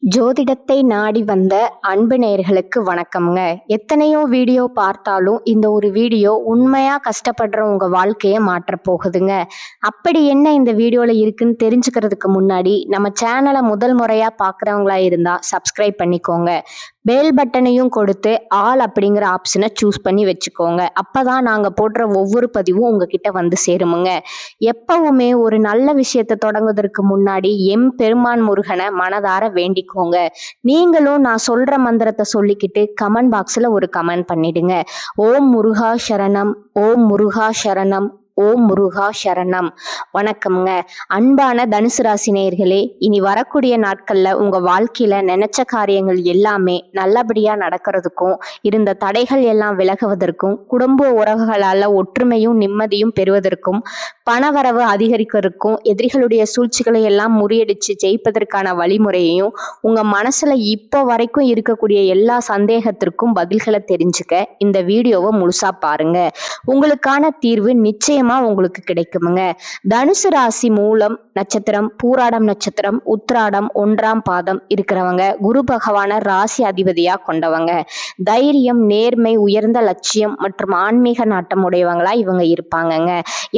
ஜோதிடத்தை நாடி வந்த அன்பு நேயர்களுக்கு வணக்கம்ங்க. எத்தனையோ வீடியோ பார்த்தாலும் இந்த ஒரு வீடியோ உண்மையா கஷ்டப்படுற உங்க வாழ்க்கையை மாற்றப் போகுதுங்க. அப்படி என்ன இந்த வீடியோல இருக்குன்னு தெரிஞ்சுக்கிறதுக்கு முன்னாடி நம்ம சேனலை முதல் முறையா பார்க்குறவங்களா இருந்தா சப்ஸ்கிரைப் பண்ணிக்கோங்க. பெல் பட்டனையும் கொடுத்து ஆல் அப்படிங்கிற ஆப்ஷனை சூஸ் பண்ணி வச்சுக்கோங்க. அப்பதான் நாங்க போடுற ஒவ்வொரு பதிவும் உங்ககிட்ட வந்து சேருமுங்க. எப்பவுமே ஒரு நல்ல விஷயத்தை தொடங்குவதற்கு முன்னாடி பெருமான் முருகனை மனதார வேண்டிக்கோங்க. நீங்களும் நான் சொல்ற மந்திரத்தை சொல்லிக்கிட்டு கமெண்ட் பாக்ஸ்ல ஒரு கமெண்ட் பண்ணிடுங்க. ஓம் முருகா சரணம், ஓம் முருகா சரணம், ஓம் முருகா சரணம். வணக்கம்ங்க. அன்பான தனுசு ராசி நேயர்களே, இனி வரக்கூடிய நாட்கள்ல உங்க வாழ்க்கையில நினைச்ச காரியங்கள் எல்லாமே நல்லபடியா நடக்கிறதுக்கும், இருந்த தடைகள் எல்லாம் விலகுவதற்கும், குடும்ப உறவுகளால ஒற்றுமையும் நிம்மதியும் பெறுவதற்கும், பணவரவு அதிகரிக்கிறதுக்கும், எதிரிகளுடைய சூழ்ச்சிகளை எல்லாம் முறியடிச்சு ஜெயிப்பதற்கான வழிமுறையையும், உங்க மனசுல இப்போ வரைக்கும் இருக்கக்கூடிய எல்லா சந்தேகத்திற்கும் பதில்களை தெரிஞ்சுக்க இந்த வீடியோவை முழுசா பாருங்க. உங்களுக்கான தீர்வு நிச்சயமா உங்களுக்கு கிடைக்குமுங்க. தனுசு ராசி மூலம் நட்சத்திரம், பூராடம் நட்சத்திரம், உத்திராடம் 1ஆம் பாதம் இருக்கிறவங்க குரு பகவான ராசி அதிபதியா கொண்டவங்க. தைரியம், நேர்மை, உயர்ந்த லட்சியம் மற்றும் ஆன்மீக நாட்டம் உடையவங்களா இவங்க இருப்பாங்கங்க.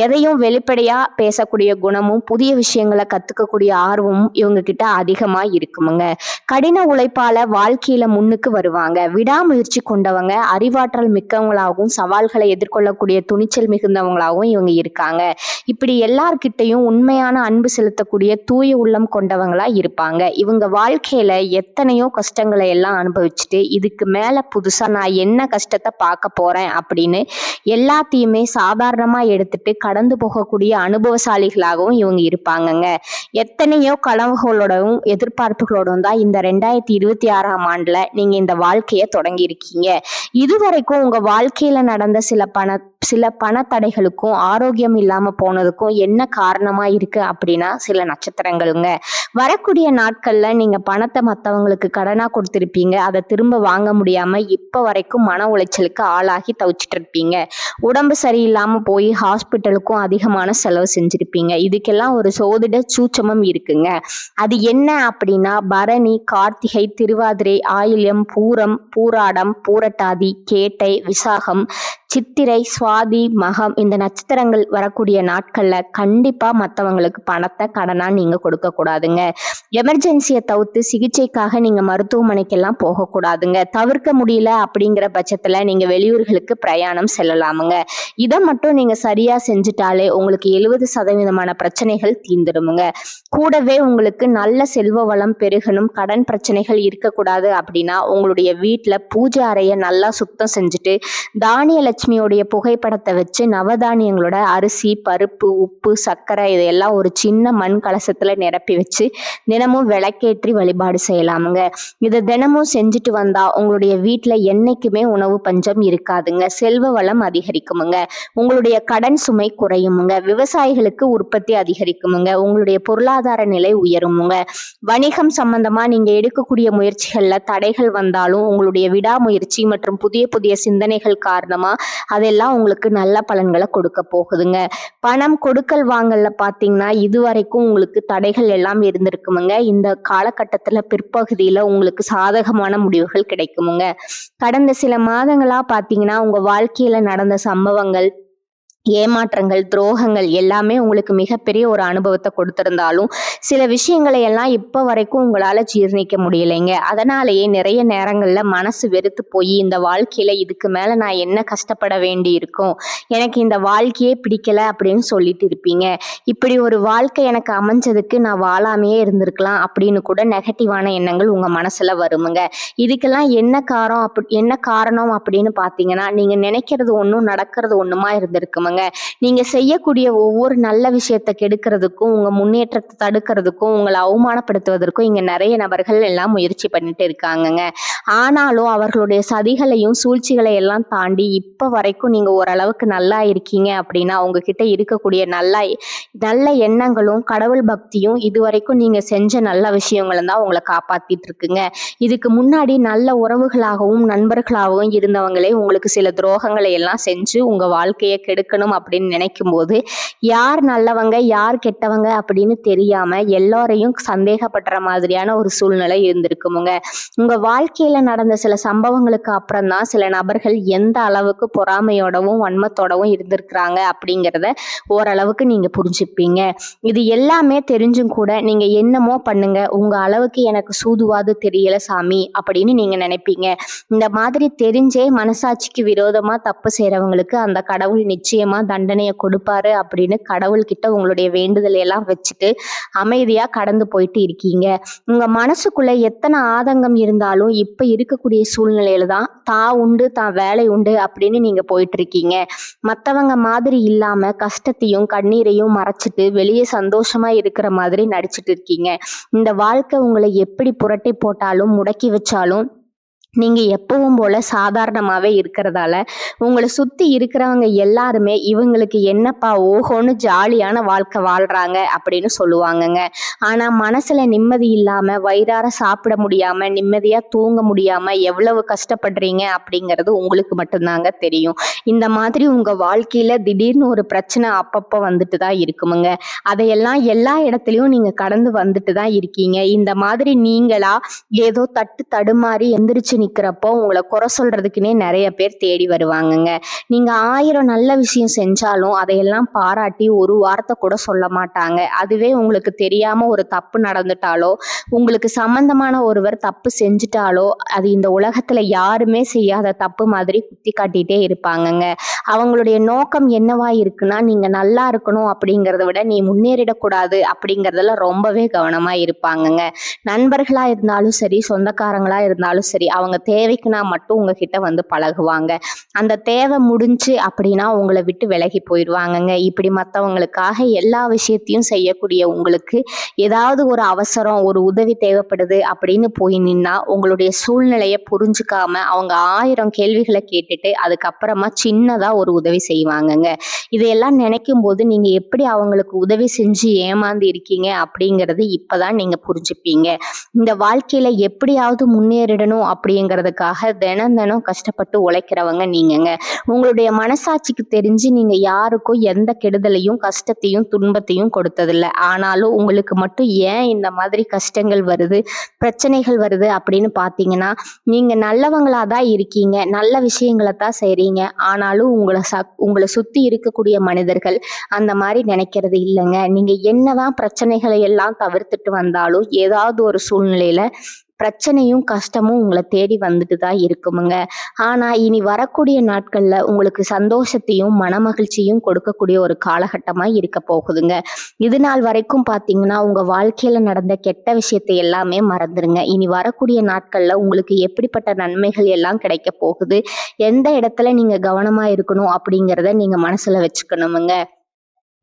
எதையும் வெளிப்படையா பேசக்கூடிய குணமும், புதிய விஷயங்களை கத்துக்கக்கூடிய ஆர்வமும் இவங்க கிட்ட அதிகமா இருக்குமுங்க. கடின உழைப்பால வாழ்க்கையில முன்னுக்கு வருவாங்க. விடாமுயற்சி கொண்டவங்க, அறிவாற்றல் மிக்கவங்களாகவும், சவால்களை எதிர்கொள்ளக்கூடிய துணிச்சல் மிகுந்தவங்களாகவும் இவங்க இருக்காங்க. இப்படி எல்லார்கிட்டையும் உண்மையான அன்பு செலுத்தக்கூடிய தூய உள்ளம் கொண்டவங்களா இருப்பாங்க. இவங்க வாழ்க்கையில எத்தனையோ கஷ்டங்களை எல்லாம் அனுபவிச்சுட்டு இதுக்கு மேல புதுசா நான் என்ன கஷ்டத்தை பார்க்க போறேன் அப்படின்னு எல்லாத்தையுமே சாதாரணமா எடுத்துட்டு கடந்து போகக்கூடிய அனுபவசாலிகளாகவும் இவங்க இருப்பாங்கங்க. எத்தனையோ கனவுகளோடவும் எதிர்பார்ப்புகளோடும் தான் இந்த 2026ஆம் ஆண்டுல நீங்க இந்த வாழ்க்கையை தொடங்கி இருக்கீங்க. இதுவரைக்கும் உங்க வாழ்க்கையில நடந்த சில பண தடைகளுக்கும், ஆரோக்கியம் இல்லாம போனதுக்கும் என்ன காரணமா இருக்கு அப்படின்னா சில நட்சத்திரங்களுங்க. வரக்கூடிய நாட்கள்ல நீங்க பணத்தை மற்றவங்களுக்கு கடனா கொடுத்திருப்பீங்க. அதை திரும்ப வாங்க முடியாம இப்ப வரைக்கும் மன உளைச்சலுக்கு ஆளாகி தவிச்சிட்டு இருப்பீங்க. உடம்பு சரியில்லாம போய் ஹாஸ்பிட்டலுக்கும் அதிகமான செலவு செஞ்சிருப்பீங்க. இதுக்கெல்லாம் ஒரு சோதிட சூட்சமம் இருக்குங்க. அது என்ன அப்படின்னா பரணி, கார்த்திகை, திருவாதிரை, ஆயில்யம், பூரம், பூராடம், பூரட்டாதி, கேட்டை, விசாகம், சித்திரை, சுவாதி, மகம் இந்த நட்சத்திரங்கள் வரக்கூடிய நாட்கள்ல கண்டிப்பா மற்றவங்களுக்கு பணத்தை கடனா நீங்க கொடுக்க கூடாதுங்க. எமர்ஜென்சியை தவிர்த்து சிகிச்சைக்காக நீங்க மருத்துவமனைக்கெல்லாம் போகக்கூடாதுங்க. தவிர்க்க முடியல அப்படிங்கிற பட்சத்துல நீங்க வெளியூர்களுக்கு பிரயாணம் செல்லலாமுங்க. இதை மட்டும் நீங்க சரியா செஞ்சுட்டாலே உங்களுக்கு 70% பிரச்சனைகள் தீர்ந்துடுமுங்க. கூடவே உங்களுக்கு நல்ல செல்வ வளம் பெருகணும், கடன் பிரச்சனைகள் இருக்கக்கூடாது அப்படின்னா உங்களுடைய வீட்டுல பூஜை அறையை நல்லா சுத்தம் செஞ்சுட்டு தானிய லட்சுமியோடைய புகைப்படத்தை வச்சு நவதானியங்களோட அரிசி, பருப்பு, உப்பு, சர்க்கரை இதையெல்லாம் ஒரு சின்ன மண் கலசத்துல நிரப்பி வச்சு தினமும் விளக்கேற்றி வழிபாடு செய்யலாமுங்க. இதை தினமும் செஞ்சுட்டு வந்தா உங்களுடைய வீட்டுல என்னைக்குமே உணவு பஞ்சம் இருக்காதுங்க. செல்வ வளம் அதிகரிக்குமுங்க. உங்களுடைய கடன் சுமை குறையுமுங்க. விவசாயிகளுக்கு உற்பத்தி அதிகரிக்குமுங்க. உங்களுடைய பொருளாதார நிலை உயருமுங்க. வணிகம் சம்பந்தமா நீங்க எடுக்கக்கூடிய முயற்சிகள்ல தடைகள் வந்தாலும் உங்களுடைய விடாமுயற்சி மற்றும் புதிய புதிய சிந்தனைகள் காரணமா அதெல்லாம் உங்களுக்கு நல்ல பலன்களை கொடுக்க போகுதுங்க. பணம் கொடுக்கல் வாங்கல்ல பாத்தீங்கன்னா இதுவரைக்கும் உங்களுக்கு தடைகள் எல்லாம் இருந்திருக்குமுங்க. இந்த காலகட்டத்துல பிற்பகுதியில உங்களுக்கு சாதகமான முடிவுகள் கிடைக்குமுங்க. கடந்த சில மாதங்களா பாத்தீங்கன்னா உங்க வாழ்க்கையில நடந்த சம்பவங்கள், ஏமாற்றங்கள், துரோகங்கள் எல்லாமே உங்களுக்கு மிகப்பெரிய ஒரு அனுபவத்தை கொடுத்திருந்தாலும் சில விஷயங்களை எல்லாம் இப்ப வரைக்கும் உங்களால ஜீர்ணிக்க முடியலைங்க. அதனாலேயே நிறைய நேரங்கள்ல மனசு வெறுத்து போய் இந்த வாழ்க்கையில இதுக்கு மேல நான் என்ன கஷ்டப்பட வேண்டி இருக்கும், எனக்கு இந்த வாழ்க்கையே பிடிக்கல அப்படின்னு சொல்லிட்டு இருப்பீங்க. இப்படி ஒரு வாழ்க்கை எனக்கு அமைஞ்சதுக்கு நான் வாழாமையே இருந்திருக்கலாம் அப்படின்னு கூட நெகட்டிவான எண்ணங்கள் உங்க மனசுல வருமுங்க. இதுக்கெல்லாம் என்ன காரணம் அப்படின்னு பாத்தீங்கன்னா நீங்க நினைக்கிறது ஒண்ணும் நடக்கிறது ஒண்ணுமா இருந்திருக்குங்க. நீங்க செய்யக்கூடிய ஒவ்வொரு நல்ல விஷயத்தை கெடுக்கிறதுக்கும், உங்க முன்னேற்றத்தை தடுக்கிறதுக்கும், உங்களை அவமானப்படுத்துவதற்கும் இங்க நிறைய நபர்கள் எல்லாம் முயற்சி பண்ணிட்டு இருக்காங்கங்க. ஆனாலும் அவர்களுடைய சதிகளையும் சூழ்ச்சிகளை எல்லாம் தாண்டி இப்ப வரைக்கும் நீங்க ஓரளவுக்கு நல்லா இருக்கீங்க அப்படின்னா உங்ககிட்ட இருக்கக்கூடிய நல்ல எண்ணங்களும் கடவுள் பக்தியும் இதுவரைக்கும் நீங்க செஞ்ச நல்ல விஷயங்களும் தான் உங்களை காப்பாத்திட்டு இருக்குங்க. இதுக்கு முன்னாடி நல்ல உறவுகளாகவும் நண்பர்களாகவும் இருந்தவங்களே உங்களுக்கு சில துரோகங்களை எல்லாம் செஞ்சு உங்க வாழ்க்கையை கெடுக்கணும் வாழணும் அப்படின்னு நினைக்கும் போது யார் நல்லவங்க யார் கெட்டவங்க அப்படின்னு தெரியாம எல்லாரையும் சந்தேகப்படுற மாதிரியான ஒரு சூழ்நிலை இருந்திருக்குமுங்க. உங்க வாழ்க்கையில நடந்த சில சம்பவங்களுக்கு அப்புறம் தான் சில நபர்கள் எந்த அளவுக்கு பொறாமையோடவும் வன்மத்தோடவும் இருந்திருக்கிறாங்க அப்படிங்கிறத ஓரளவுக்கு நீங்க புரிஞ்சுப்பீங்க. இது எல்லாமே தெரிஞ்சும் கூட நீங்க என்னமோ பண்ணுங்க, உங்க அளவுக்கு எனக்கு சூதுவாது தெரியல சாமி அப்படின்னு நீங்க நினைப்பீங்க. இந்த மாதிரி தெரிஞ்சே மனசாட்சிக்கு விரோதமா தப்பு செய்யறவங்களுக்கு அந்த கடவுள் நிச்சயமா தண்டனையை கொடுப்பாரு அப்படின்னு கடவுள்கிட்ட உங்களுடைய வேண்டுதலை எல்லாம் வச்சுட்டு அமைதியா கடந்து போயிட்டு இருக்கீங்க. உங்க மனசுக்குள்ள எத்தனை ஆதங்கம் இருந்தாலும் இப்ப இருக்கக்கூடிய சூழ்நிலையில தான் தான் உண்டு தான் வேலை உண்டு அப்படின்னு நீங்க போயிட்டு இருக்கீங்க. மத்தவங்க மாதிரி இல்லாம கஷ்டத்தையும் கண்ணீரையும் மறைச்சிட்டு வெளியே சந்தோஷமா இருக்கிற மாதிரி நடிச்சிட்டு இருக்கீங்க. இந்த வாழ்க்கை உங்களை எப்படி புரட்டி போட்டாலும் முடக்கி வச்சாலும் நீங்க எப்பவும் போல சாதாரணமாவே இருக்கிறதால உங்களை சுத்தி இருக்கிறவங்க எல்லாருமே இவங்களுக்கு என்னப்பா ஓஹோன்னு ஜாலியான வாழ்க்கை வாழ்றாங்க அப்படின்னு சொல்லுவாங்கங்க. ஆனா மனசுல நிம்மதி இல்லாம வயிறார சாப்பிட முடியாம நிம்மதியா தூங்க முடியாம எவ்வளவு கஷ்டப்படுறீங்க அப்படிங்கிறது உங்களுக்கு மட்டும்தாங்க தெரியும். இந்த மாதிரி உங்க வாழ்க்கையில திடீர்னு ஒரு பிரச்சனை அப்பப்போ வந்துட்டு தான் இருக்குமுங்க. அதையெல்லாம் எல்லா இடத்துலயும் நீங்க கடந்து வந்துட்டு தான் இருக்கீங்க. இந்த மாதிரி நீங்களா ஏதோ தட்டு தடுமாறி எந்திரிச்சு நிக்கிறப்போ உங்களை குறை சொல்றதுக்குன்னே நிறைய பேர் தேடி வருவாங்கங்க. நீங்க 1000 நல்ல விஷயம் செஞ்சாலும் அதையெல்லாம் பாராட்டி ஒரு வார்த்தை கூட சொல்ல மாட்டாங்க. அதுவே உங்களுக்கு தெரியாம ஒரு தப்பு நடந்துட்டாலோ உங்களுக்கு சம்பந்தமான ஒருவர் தப்பு செஞ்சுட்டாலோ அது இந்த உலகத்துல யாருமே செய்யாத தப்பு மாதிரி குத்தி காட்டிட்டே இருப்பாங்கங்க. அவங்களுடைய நோக்கம் என்னவா இருக்குன்னா நீங்க நல்லா இருக்கணும் அப்படிங்கிறத விட நீ முன்னேறிடக்கூடாது அப்படிங்கிறதுல ரொம்பவே கவனமா இருப்பாங்கங்க. நண்பர்களா இருந்தாலும் சரி சொந்தக்காரங்களா இருந்தாலும் சரி அவங்க தேவைக்குனா மட்டும் உங்ககிட்ட வந்து பழகுவாங்க. அந்த தேவை முடிஞ்சு அப்படின்னா உங்களை விட்டு விலகி போயிடுவாங்கங்க. இப்படி மற்றவங்களுக்காக எல்லா விஷயத்தையும் செய்யக்கூடிய உங்களுக்கு ஏதாவது ஒரு அவசரம் ஒரு உதவி தேவைப்படுது அப்படின்னு போய் நின்னா உங்களுடைய சூழ்நிலையை புரிஞ்சுக்காம அவங்க 1000 கேள்விகளை கேட்டுட்டு அதுக்கப்புறமா சின்னதா ஒரு உதவி செய்வாங்கங்க. இதையெல்லாம் நினைக்கும் போது நீங்க எப்படி அவங்களுக்கு உதவி செஞ்சு ஏமாந்து இருக்கீங்க அப்படிங்கிறது இப்பதான் நீங்க புரிஞ்சுப்பீங்க. இந்த வாழ்க்கையில எப்படியாவது முன்னேறிடணும் அப்படிங்கிறதுக்காக தினம் தினம் கஷ்டப்பட்டு உழைக்கிறவங்க நீங்கங்க. உங்களுடைய மனசாட்சிக்கு தெரிஞ்சு நீங்க யாருக்கும் எந்த கெடுதலையும் கஷ்டத்தையும் துன்பத்தையும் கொடுத்ததில்லை. ஆனாலும் உங்களுக்கு மட்டும் ஏன் இந்த மாதிரி கஷ்டங்கள் வருது பிரச்சனைகள் வருது அப்படின்னு பார்த்தீங்கன்னா நீங்க நல்லவங்களா தான் இருக்கீங்க, நல்ல விஷயங்களை தான் செய்றீங்க. ஆனாலும் உங்களை சுத்தி இருக்கக்கூடிய மனிதர்கள் அந்த மாதிரி நினைக்கிறது இல்லைங்க. நீங்க என்னதான் பிரச்சனைகளை எல்லாம் தவிர்த்துட்டு வந்தாலும் ஏதாவது ஒரு சூழ்நிலையில பிரச்சனையும் கஷ்டமும் உங்களை தேடி வந்துட்டு தான் இருக்குமுங்க. ஆனா இனி வரக்கூடிய நாட்கள்ல உங்களுக்கு சந்தோஷத்தையும் மனமகிழ்ச்சியும் கொடுக்கக்கூடிய ஒரு காலகட்டமா இருக்க போகுதுங்க. இது நாள் வரைக்கும் பாத்தீங்கன்னா உங்க வாழ்க்கையில நடந்த கெட்ட விஷயத்தை எல்லாமே மறந்துருங்க. இனி வரக்கூடிய நாட்கள்ல உங்களுக்கு எப்படிப்பட்ட நன்மைகள் எல்லாம் கிடைக்க போகுது, எந்த இடத்துல நீங்க கவனமா இருக்கணும் அப்படிங்கிறத நீங்க மனசுல வச்சுக்கணுமுங்க.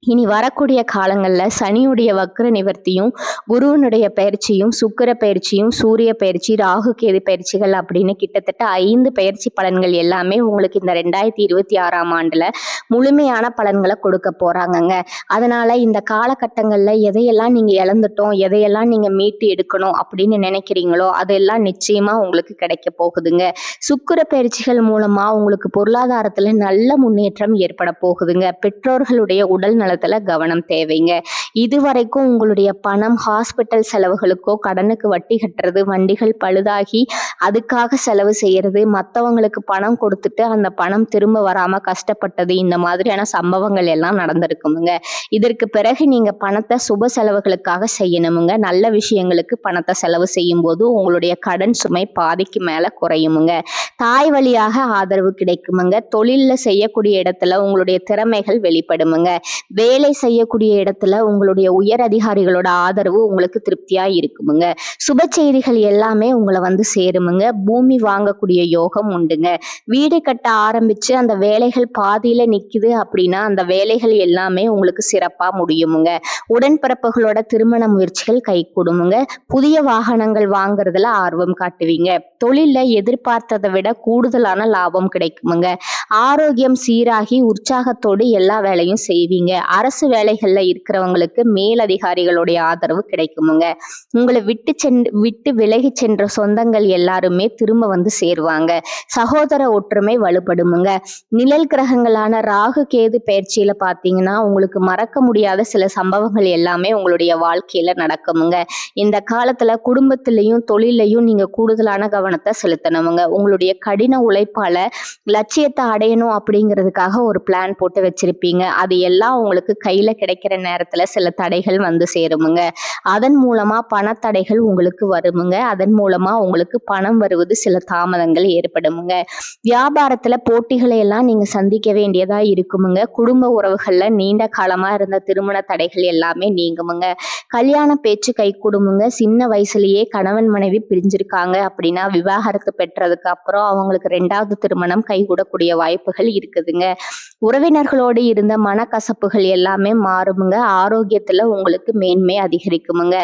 இனி வரக்கூடிய காலங்களில் சனியுடைய வக்ர நிவர்த்தியும் குருவனுடைய பயிற்சியும் சுக்கிர பயிற்சியும் சூரிய பயிற்சி ராகு கேது பயிற்சிகள் அப்படின்னு கிட்டத்தட்ட 5 பயிற்சி பலன்கள் எல்லாமே உங்களுக்கு இந்த 2026ஆம் ஆண்டுல முழுமையான பலன்களை கொடுக்க போறாங்கங்க. அதனால இந்த காலகட்டங்களில் எதையெல்லாம் நீங்க இழந்துட்டோம் எதையெல்லாம் நீங்க மீட்டு எடுக்கணும் அப்படின்னு நினைக்கிறீங்களோ அதெல்லாம் நிச்சயமா உங்களுக்கு கிடைக்க போகுதுங்க. சுக்கிர பயிற்சிகள் மூலமா உங்களுக்கு பொருளாதாரத்துல நல்ல முன்னேற்றம் ஏற்பட போகுதுங்க. பெற்றோர்களுடைய உடல் நலத்துல கவனம் தேவைங்க. இதுவரைக்கும் உங்களுடைய பணம் ஹாஸ்பிட்டல் செலவுகளுக்கோ கடனுக்கு வட்டி கட்டுறது வண்டிகள் பழுதாகி அதுக்காக செலவு செய்யறது மற்றவங்களுக்கு பணம் கொடுத்துட்டு அந்த பணம் திரும்ப வராம கஷ்டப்பட்டது இந்த மாதிரியான சம்பவங்கள் எல்லாம் நடந்திருக்குமுங்க. இதற்கு பிறகு நீங்க பணத்தை சுப செலவுகளுக்காக செய்யணுமுங்க. நல்ல விஷயங்களுக்கு பணத்தை செலவு செய்யும் போது உங்களுடைய கடன் சுமை பாதிக்கு மேல குறையுமுங்க. தாய் வழியாக ஆதரவு கிடைக்குமுங்க. தொழில்ல செய்யக்கூடிய இடத்துல உங்களுடைய திறமைகள் வெளிப்படுமுங்க. வேலை செய்யக்கூடிய இடத்துல உங்களுடைய உயர் அதிகாரிகளோட ஆதரவு உங்களுக்கு திருப்தியா இருக்குமுங்க. சுப செய்திகள் எல்லாமே உங்களை வந்து சேருமுங்க. பூமி வாங்கக்கூடிய யோகம் உண்டுங்க. வீடு கட்ட ஆரம்பிச்சு அந்த வேலைகள் பாதியில நிக்குது அப்படின்னா அந்த வேலைகள் எல்லாமே உங்களுக்கு சிறப்பா முடியுமுங்க. உடன்பிறப்புகளோட திருமண முயற்சிகள் கை கூடுமுங்க. புதிய வாகனங்கள் வாங்குறதுல ஆர்வம் காட்டுவீங்க. தொழில்ல எதிர்பார்த்ததை விட கூடுதலான லாபம் கிடைக்குமுங்க. ஆரோக்கியம் சீராகி உற்சாகத்தோடு எல்லா வேலையும் செய்வீங்க. அரசு வேலைகள்ல இருக்கிறவங்களுக்கு மேலதிகாரிகளுடைய ஆதரவு கிடைக்குமுங்க. உங்களை விட்டு விலகி சென்ற சொந்தங்கள் எல்லாருமே திரும்ப வந்து சேருவாங்க. சகோதர ஒற்றுமை வலுப்படுமுங்க. நிழல் கிரகங்களான ராகு கேது பயிற்சியில பாத்தீங்கன்னா உங்களுக்கு மறக்க முடியாத சில சம்பவங்கள் எல்லாமே உங்களுடைய வாழ்க்கையில நடக்குமுங்க. இந்த காலத்துல குடும்பத்திலையும் தொழிலையும் நீங்க கூடுதலான கவனத்தை செலுத்தணுமுங்க. உங்களுடைய கடின உழைப்பால லட்சியத்தை அடையணும் அப்படிங்கிறதுக்காக ஒரு பிளான் போட்டு வச்சிருப்பீங்க. அது எல்லாம் உங்களுக்கு கையில கிடைக்கிற நேரத்துல சில தடைகள் வந்து சேருமுங்க. அதன் மூலமா பணத்தடைகள் உங்களுக்கு வருமுங்க. அதன் மூலமா உங்களுக்கு பணம் வருவது சில தாமதங்கள் ஏற்படுமுங்க. வியாபாரத்துல போட்டிகளை எல்லாம் நீங்க சந்திக்க வேண்டியதா இருக்குமுங்க. குடும்ப உறவுகள்ல நீண்ட காலமா இருந்த திருமண தடைகள் எல்லாமே நீங்குமுங்க. கல்யாண பேச்சு கை கொடுமுங்க. சின்ன வயசுலயே கணவன் மனைவி பிரிஞ்சிருக்காங்க அப்படின்னா விவாகரத்து பெற்றதுக்கு அப்புறம் அவங்களுக்கு 2வது திருமணம் கைகூடக்கூடிய வாய்ப்புகள் இருக்குதுங்க. உறவினர்களோடு இருந்த மனக்கசப்புகள் எல்லாமே மாறுமுங்க. ஆரோக்கியத்துல உங்களுக்கு மேன்மை அதிகரிக்குமுங்க.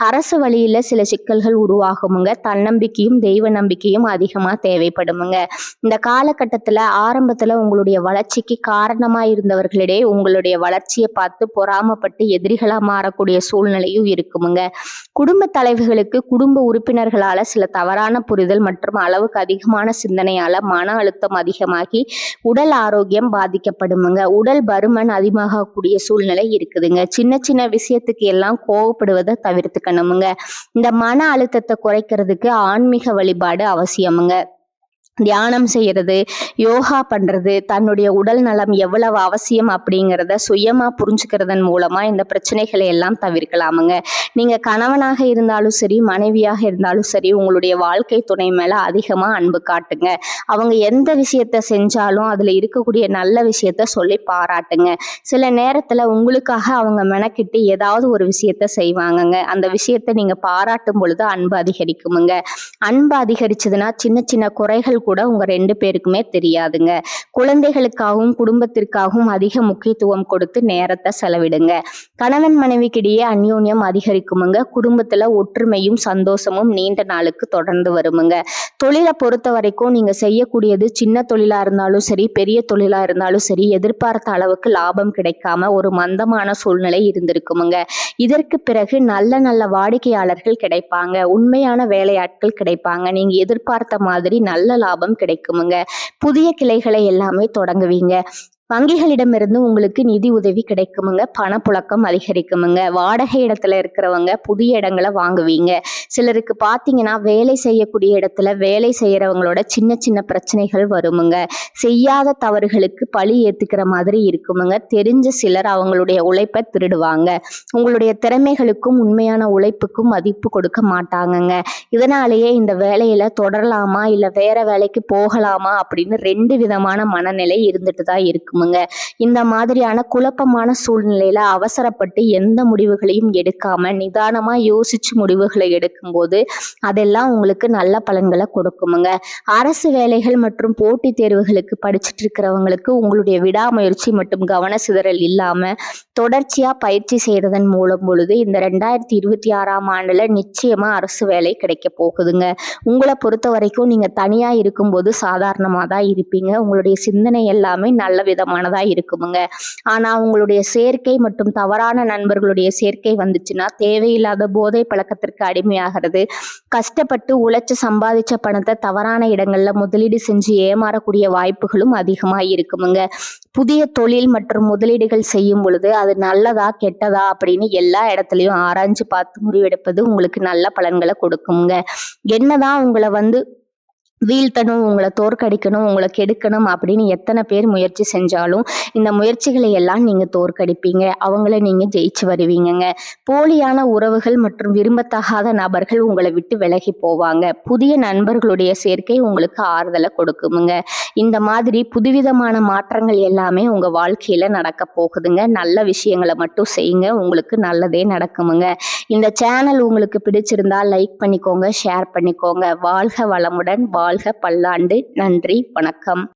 அரசு வழியில சில சிக்கல்கள் உருவாகுமுங்க. தன்னம்பிக்கையும் தெய்வ நம்பிக்கையும் அதிகமா தேவைப்படுமுங்க. இந்த காலகட்டத்துல ஆரம்பத்துல உங்களுடைய வளர்ச்சிக்கு காரணமா இருந்தவர்களிடையே உங்களுடைய வளர்ச்சியை பார்த்து பொறாமப்பட்டு எதிரிகளா மாறக்கூடிய சூழ்நிலையும் இருக்குமுங்க. குடும்ப தலைவர்களுக்கு குடும்ப உறுப்பினர்களால சில தவறான புரிதல் மற்றும் அளவுக்கு அதிகமான சிந்தனையால மன அழுத்தம் அதிகமாகி உடல் ஆரோக்கியம் பாதிக்கப்படுமுங்க. உடல் பருமன் அதிகமாகக்கூடிய சூழ்நிலை இருக்குதுங்க. சின்ன சின்ன விஷயத்துக்கு எல்லாம் கோவப்படுவதை தவிர்த்துக்கணுமுங்க. இந்த மன அழுத்தத்தை குறைக்கிறதுக்கு ஆன்மீக வழிபாடு அவசியமுங்க. தியானம் செய்யறது, யோகா பண்றது, தன்னுடைய உடல் நலம் எவ்வளவு அவசியம் அப்படிங்கிறத சுயமா புரிஞ்சுக்கிறதன் மூலமா இந்த பிரச்சனைகளை எல்லாம் தவிர்க்கலாமுங்க. நீங்க கணவனாக இருந்தாலும் சரி, மனைவியாக இருந்தாலும் சரி, உங்களுடைய வாழ்க்கை துணை மேல அதிகமா அன்பு காட்டுங்க. அவங்க எந்த விஷயத்த செஞ்சாலும் அதுல இருக்கக்கூடிய நல்ல விஷயத்த சொல்லி பாராட்டுங்க. சில நேரத்துல உங்களுக்காக அவங்க மெனக்கிட்டு ஏதாவது ஒரு விஷயத்த செய்வாங்கங்க. அந்த விஷயத்த நீங்க பாராட்டும் பொழுது அன்பு அதிகரிக்குமுங்க. அன்பு அதிகரிச்சதுன்னா சின்ன சின்ன குறைகள் கூட உங்க 2 பேருக்குமே தெரியாதுங்க. குழந்தைகளுக்காகவும் குடும்பத்திற்காகவும் அதிக முக்கியத்துவம் கொடுத்து நேரத்தை செலவிடுங்க. கணவன் மனைவிக்கிடையே அந்யோன்யம் அதிகரிக்குமுங்க. குடும்பத்துல ஒற்றுமையும் சந்தோஷமும் நீண்ட நாளுக்கு தொடர்ந்து வருமுங்க. தொழிலை பொறுத்த வரைக்கும் நீங்க செய்யக்கூடியது சின்ன தொழிலா இருந்தாலும் சரி, பெரிய தொழிலா இருந்தாலும் சரி, எதிர்பார்த்த அளவுக்கு லாபம் கிடைக்காம ஒரு மந்தமான சூழ்நிலை இருந்திருக்குமுங்க. இதற்கு பிறகு நல்ல நல்ல வாடிக்கையாளர்கள் கிடைப்பாங்க. உண்மையான வேலையாட்கள் கிடைப்பாங்க. நீங்க எதிர்பார்த்த மாதிரி நல்ல லாபம் கிடைக்குமுங்க. புதிய கிளைகளை எல்லாமே தொடங்குவீங்க. வங்கிகளிடமிருந்து உங்களுக்கு நிதி உதவி கிடைக்குமுங்க. பணப்புழக்கம் அதிகரிக்குமுங்க. வாடகை இடத்துல இருக்கிறவங்க புதிய இடங்களை வாங்குவீங்க. சிலருக்கு பார்த்தீங்கன்னா வேலை செய்யக்கூடிய இடத்துல வேலை செய்யறவங்களோட சின்ன சின்ன பிரச்சனைகள் வருமுங்க. செய்யாத தவறுகளுக்கு பழி ஏத்துக்கிற மாதிரி இருக்குமுங்க. தெரிஞ்ச சிலர் அவங்களுடைய உழைப்பை திருடுவாங்க. உங்களுடைய திறமைகளுக்கும் உண்மையான உழைப்புக்கும் மதிப்பு கொடுக்க மாட்டாங்கங்க. இதனாலேயே இந்த வேலையில தொடரலாமா இல்ல வேற வேலைக்கு போகலாமா அப்படின்னு 2 விதமான மனநிலை இருந்துட்டு தான் இருக்குமுங்க. இந்த மாதிரியான குழப்பமான சூழ்நிலையில அவசரப்பட்டு எந்த முடிவுகளையும் எடுக்காம நிதானமா யோசிச்சு முடிவுகளை எடுக்கும்போது அதெல்லாம் உங்களுக்கு நல்ல பலன்களை கொடுக்குமுங்க. அரசு வேலைகள் மற்றும் போட்டித் தேர்வுகளுக்கு படிச்சுட்டு இருக்கிறவங்களுக்கு உங்களுடைய விடாமுயற்சி மற்றும் கவன சிதறல் இல்லாம தொடர்ச்சியா பயிற்சி செய்யறதன் மூலம் பொழுது இந்த 2026ஆம் ஆண்டுல நிச்சயமா அரசு வேலை கிடைக்க போகுதுங்க. உங்களை பொறுத்த வரைக்கும் நீங்க தனியா இருக்கும்போது சாதாரணமா தான் இருப்பீங்க. உங்களுடைய சிந்தனை எல்லாமே நல்ல விதமானதா இருக்குமுங்க. ஆனா உங்களுடைய சேர்க்கை மற்றும் தவறான நண்பர்களுடைய சேர்க்கை வந்துச்சுன்னா தேவையில்லாத போதை பழக்கத்திற்கு அடிமையாகிறது. கஷ்டப்பட்டு உழைச்சு சம்பாதிச்ச பணத்தை தவறான இடங்கள்ல முதலீடு செஞ்சு ஏமாறக்கூடிய வாய்ப்புகளும் அதிகமா இருக்குமுங்க. புதிய தொழில் மற்றும் முதலீடுகள் செய்யும் பொழுது அது நல்லதா கெட்டதா அப்படின்னு எல்லா இடத்துலையும் ஆராய்ஞ்சு பார்த்து முடிவெடுப்பது உங்களுக்கு நல்ல பலன்களை கொடுக்குங்க. என்னதான் உங்களை வீழ்த்தணும், உங்களை தோற்கடிக்கணும், உங்களை கெடுக்கணும் அப்படின்னு எத்தனை பேர் முயற்சி செஞ்சாலும் இந்த முயற்சிகளை எல்லாம் நீங்க தோற்கடிப்பீங்க. அவங்கள நீங்க ஜெயிச்சு வருவீங்கங்க. போலியான உறவுகள் மற்றும் விரும்பத்தகாத நபர்கள் உங்களை விட்டு விலகி போவாங்க. புதிய நண்பர்களுடைய சேர்க்கை உங்களுக்கு ஆறுதலை கொடுக்குமுங்க. இந்த மாதிரி புதுவிதமான மாற்றங்கள் எல்லாமே உங்க வாழ்க்கையில நடக்க போகுதுங்க. நல்ல விஷயங்களை மட்டும் செய்யுங்க. உங்களுக்கு நல்லதே நடக்குமுங்க. இந்த சேனல் உங்களுக்கு பிடிச்சிருந்தா லைக் பண்ணிக்கோங்க, ஷேர் பண்ணிக்கோங்க. வாழ்க வளமுடன், வாழ்க பல்லாண்டு. நன்றி, வணக்கம்.